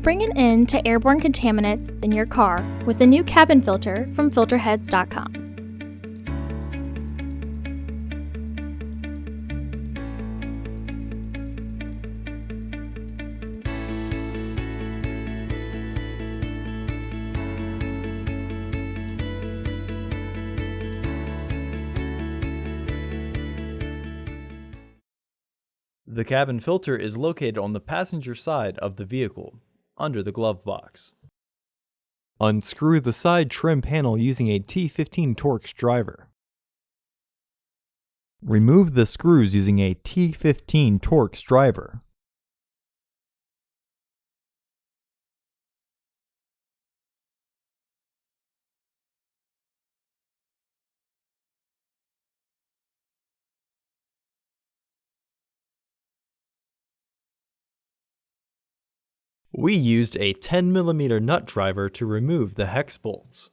Bring an end to airborne contaminants in your car with the new cabin filter from Filterheads.com. The cabin filter is located on the passenger side of the vehicle, under the glove box. Unscrew the side trim panel using a T15 Torx driver. Remove the screws using a T15 Torx driver. We used a 10mm nut driver to remove the hex bolts.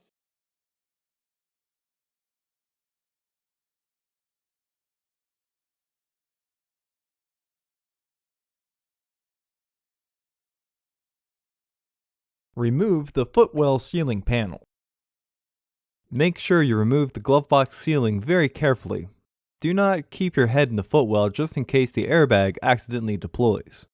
Remove the footwell sealing panel. Make sure you remove the glove box sealing very carefully. Do not keep your head in the footwell just in case the airbag accidentally deploys.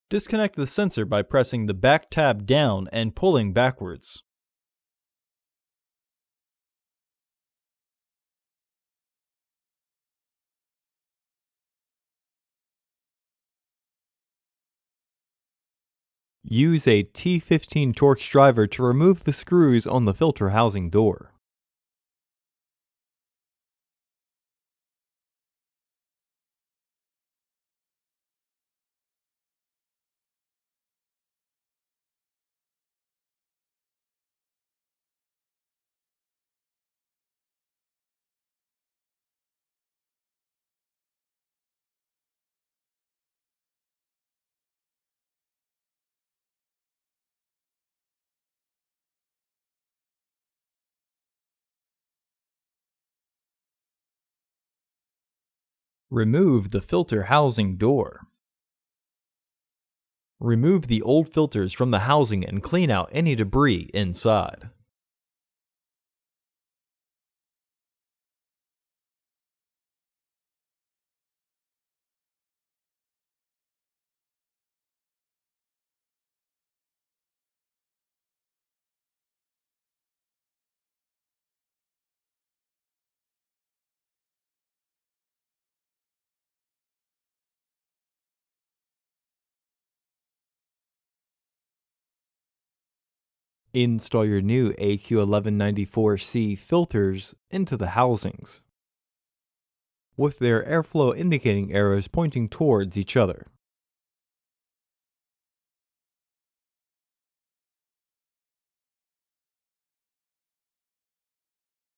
Disconnect the sensor by pressing the back tab down and pulling backwards. Use a T15 Torx driver to remove the screws on the filter housing door. Remove the filter housing door. Remove the old filters from the housing and clean out any debris inside. Install your new AQ1194C filters into the housings, with their airflow indicating arrows pointing towards each other.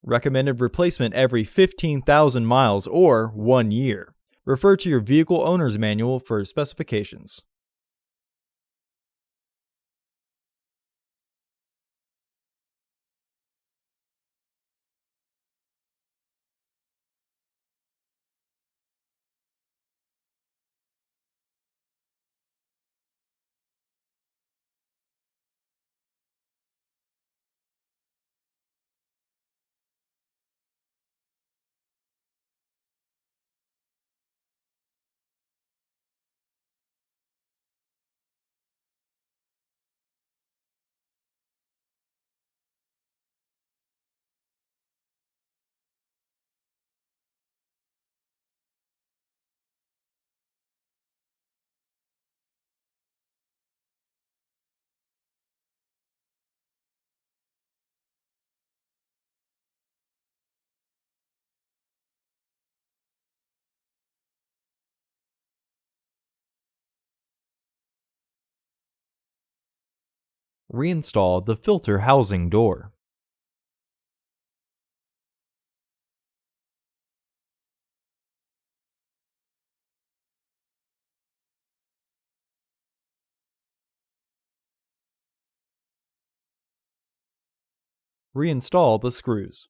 Recommended replacement every 15,000 miles or 1 year. Refer to your vehicle owner's manual for specifications. Reinstall the filter housing door. Reinstall the screws.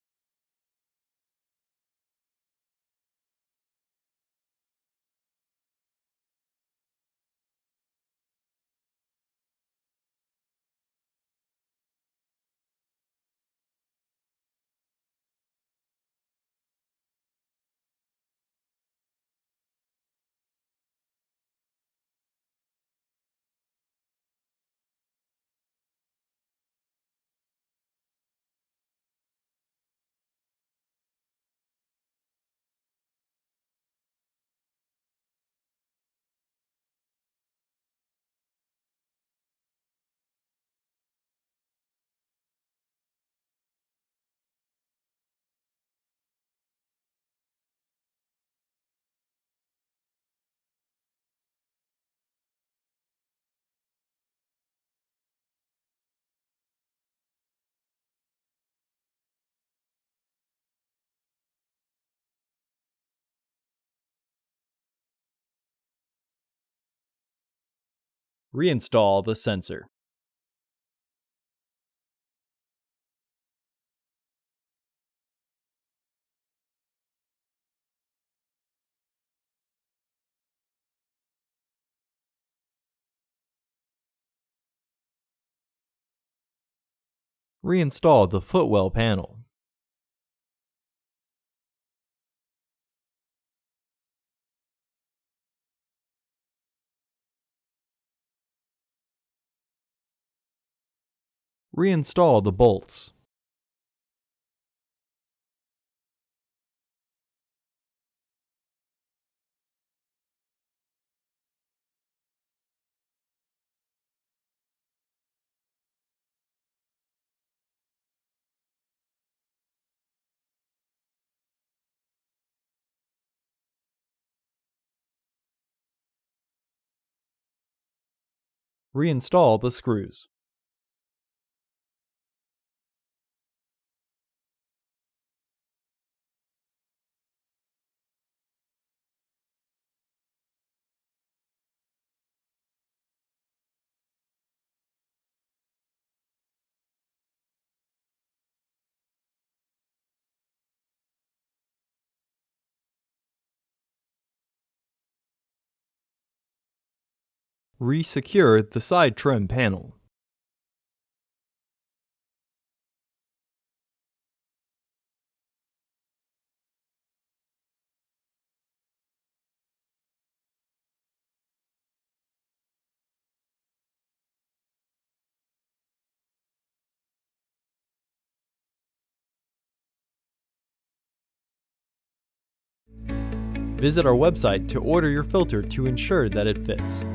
Reinstall the sensor. Reinstall the footwell panel. Reinstall the bolts. Reinstall the screws. Resecure the side trim panel. Visit our website to order your filter to ensure that it fits.